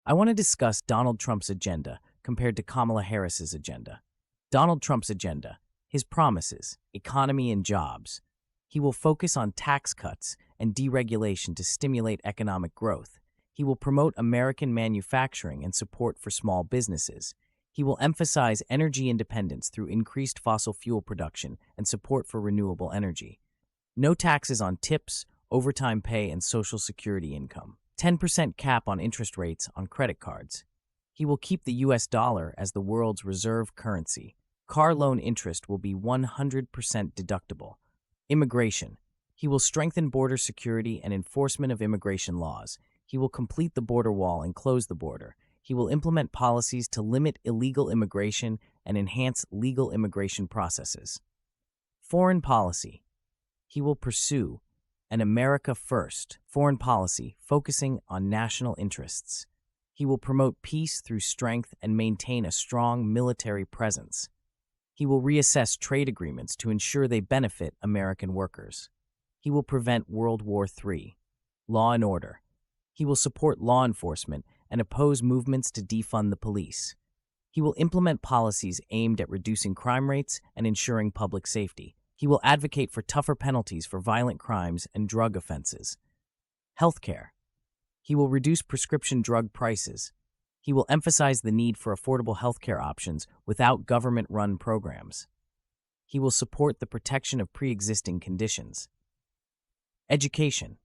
I want to discuss Donald Trump's agenda compared to Kamala Harris's agenda. Donald Trump's agenda, his promises, economy and jobs. He will focus on tax cuts and deregulation to stimulate economic growth. He will promote American manufacturing and support for small businesses. He will emphasize energy independence through increased fossil fuel production and support for renewable energy. No taxes on tips, overtime pay, and Social Security income. 10% cap on interest rates on credit cards. He will keep the US dollar as the world's reserve currency. Car loan interest will be 100% deductible. Immigration. He will strengthen border security and enforcement of immigration laws. He will complete the border wall and close the border. He will implement policies to limit illegal immigration and enhance legal immigration processes. Foreign policy. He will pursue an America First foreign policy focusing on national interests. He will promote peace through strength and maintain a strong military presence. He will reassess trade agreements to ensure they benefit American workers. He will prevent World War III. Law and order. He will support law enforcement and oppose movements to defund the police. He will implement policies aimed at reducing crime rates and ensuring public safety. He will advocate for tougher penalties for violent crimes and drug offenses. Healthcare. He will reduce prescription drug prices. He will emphasize the need for affordable healthcare options without government-run programs. He will support the protection of pre-existing conditions. Education.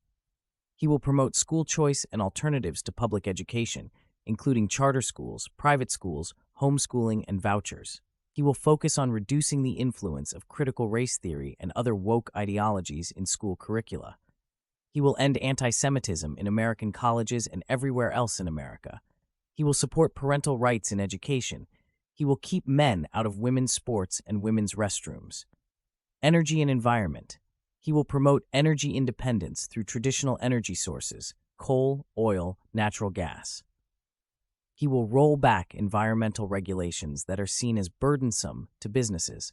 He will promote school choice and alternatives to public education, including charter schools, private schools, homeschooling, and vouchers. He will focus on reducing the influence of critical race theory and other woke ideologies in school curricula. He will end anti-Semitism in American colleges and everywhere else in America. He will support parental rights in education. He will keep men out of women's sports and women's restrooms. Energy and environment. He will promote energy independence through traditional energy sources, coal, oil, natural gas. He will roll back environmental regulations that are seen as burdensome to businesses.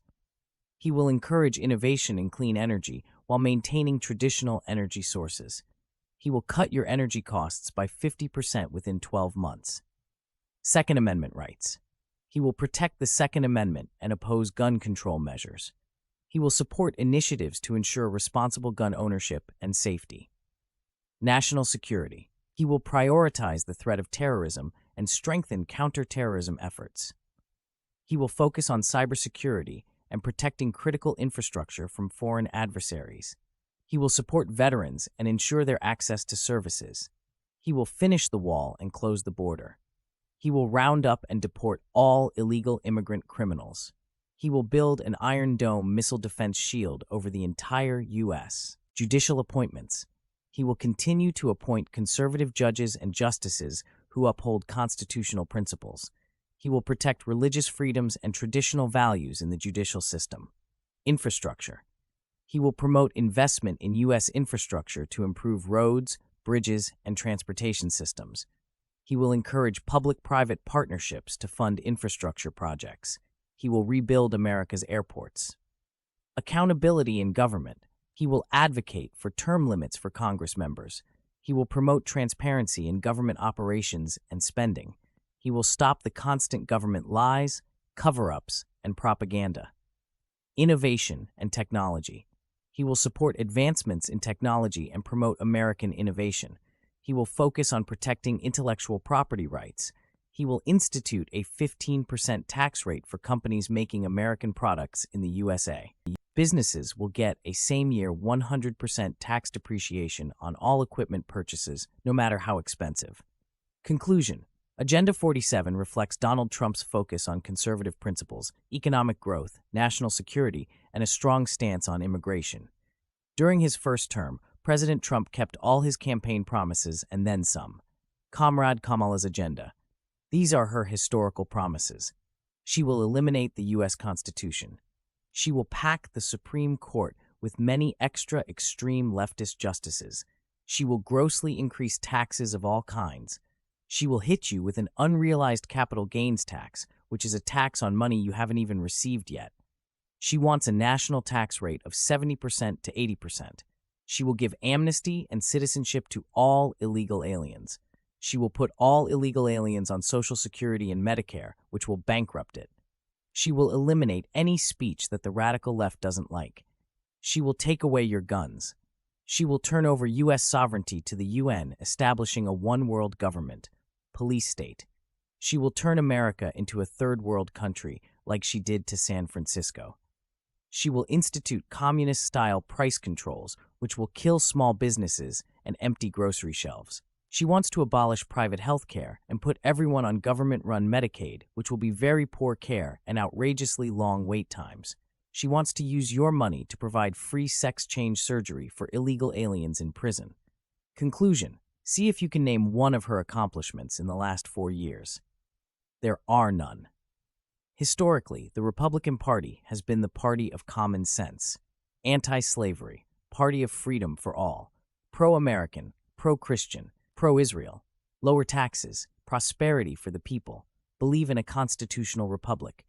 He will encourage innovation in clean energy while maintaining traditional energy sources. He will cut your energy costs by 50% within 12 months. Second Amendment rights. He will protect the Second Amendment and oppose gun control measures. He will support initiatives to ensure responsible gun ownership and safety. National security. He will prioritize the threat of terrorism and strengthen counterterrorism efforts. He will focus on cybersecurity and protecting critical infrastructure from foreign adversaries. He will support veterans and ensure their access to services. He will finish the wall and close the border. He will round up and deport all illegal immigrant criminals. He will build an Iron Dome missile defense shield over the entire U.S. Judicial appointments. He will continue to appoint conservative judges and justices who uphold constitutional principles. He will protect religious freedoms and traditional values in the judicial system. Infrastructure. He will promote investment in U.S. infrastructure to improve roads, bridges, and transportation systems. He will encourage public-private partnerships to fund infrastructure projects. He will rebuild America's airports. Accountability in government. He will advocate for term limits for Congress members. He will promote transparency in government operations and spending. He will stop the constant government lies, cover-ups, and propaganda. Innovation and technology. He will support advancements in technology and promote American innovation. He will focus on protecting intellectual property rights. He will institute a 15% tax rate for companies making American products in the USA. Businesses will get a same-year 100% tax depreciation on all equipment purchases, no matter how expensive. Conclusion. Agenda 47 reflects Donald Trump's focus on conservative principles, economic growth, national security, and a strong stance on immigration. During his first term, President Trump kept all his campaign promises and then some. Comrade Kamala's agenda. These are her historical promises. She will eliminate the U.S. Constitution. She will pack the Supreme Court with many extra extreme leftist justices. She will grossly increase taxes of all kinds. She will hit you with an unrealized capital gains tax, which is a tax on money you haven't even received yet. She wants a national tax rate of 70% to 80%. She will give amnesty and citizenship to all illegal aliens. She will put all illegal aliens on Social Security and Medicare, which will bankrupt it. She will eliminate any speech that the radical left doesn't like. She will take away your guns. She will turn over U.S. sovereignty to the UN, establishing a one-world government, police state. She will turn America into a third-world country like she did to San Francisco. She will institute communist-style price controls, which will kill small businesses and empty grocery shelves. She wants to abolish private health care and put everyone on government-run Medicaid, which will be very poor care and outrageously long wait times. She wants to use your money to provide free sex change surgery for illegal aliens in prison. Conclusion: see if you can name one of her accomplishments in the last 4 years. There are none. Historically, the Republican Party has been the party of common sense, anti-slavery, party of freedom for all, pro-American, pro-Christian, pro-Israel, lower taxes, prosperity for the people, believe in a constitutional republic,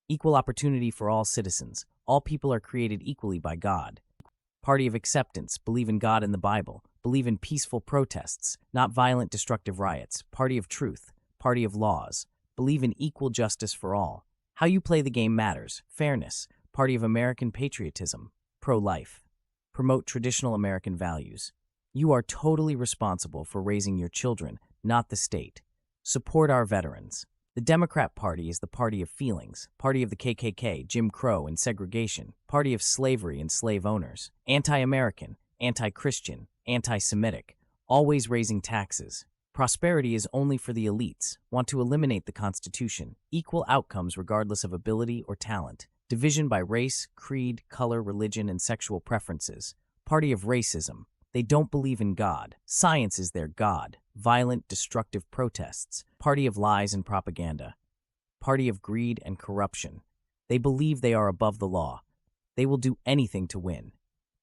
equal opportunity for all citizens, all people are created equally by God, party of acceptance, believe in God and the Bible, believe in peaceful protests, not violent destructive riots, party of truth, party of laws, believe in equal justice for all. How you play the game matters, fairness, party of American patriotism, pro-life, promote traditional American values. You are totally responsible for raising your children, not the state. Support our veterans. The Democrat Party is the party of feelings, party of the KKK, Jim Crow, and segregation, party of slavery and slave owners, anti-American, anti-Christian, anti-Semitic, always raising taxes. Prosperity is only for the elites, want to eliminate the Constitution, equal outcomes regardless of ability or talent, division by race, creed, color, religion, and sexual preferences, party of racism. They don't believe in God. Science is their God. Violent, destructive protests. Party of lies and propaganda. Party of greed and corruption. They believe they are above the law. They will do anything to win.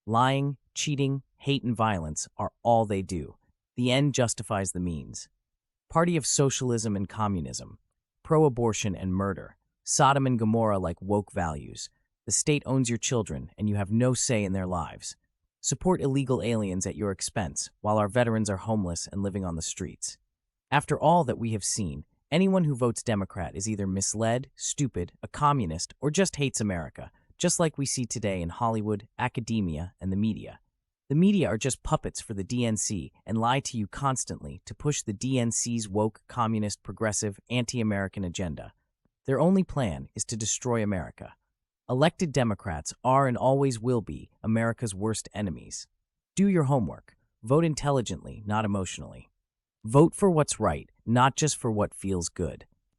Lying, cheating, hate, and violence are all they do. The end justifies the means. Party of socialism and communism. Pro-abortion and murder. Sodom and Gomorrah like woke values. The state owns your children, and you have no say in their lives. Support illegal aliens at your expense, while our veterans are homeless and living on the streets. After all that we have seen, anyone who votes Democrat is either misled, stupid, a communist, or just hates America, just like we see today in Hollywood, academia, and the media. The media are just puppets for the DNC and lie to you constantly to push the DNC's woke, communist, progressive, anti-American agenda. Their only plan is to destroy America. Elected Democrats are and always will be America's worst enemies. Do your homework. Vote intelligently, not emotionally. Vote for what's right, not just for what feels good.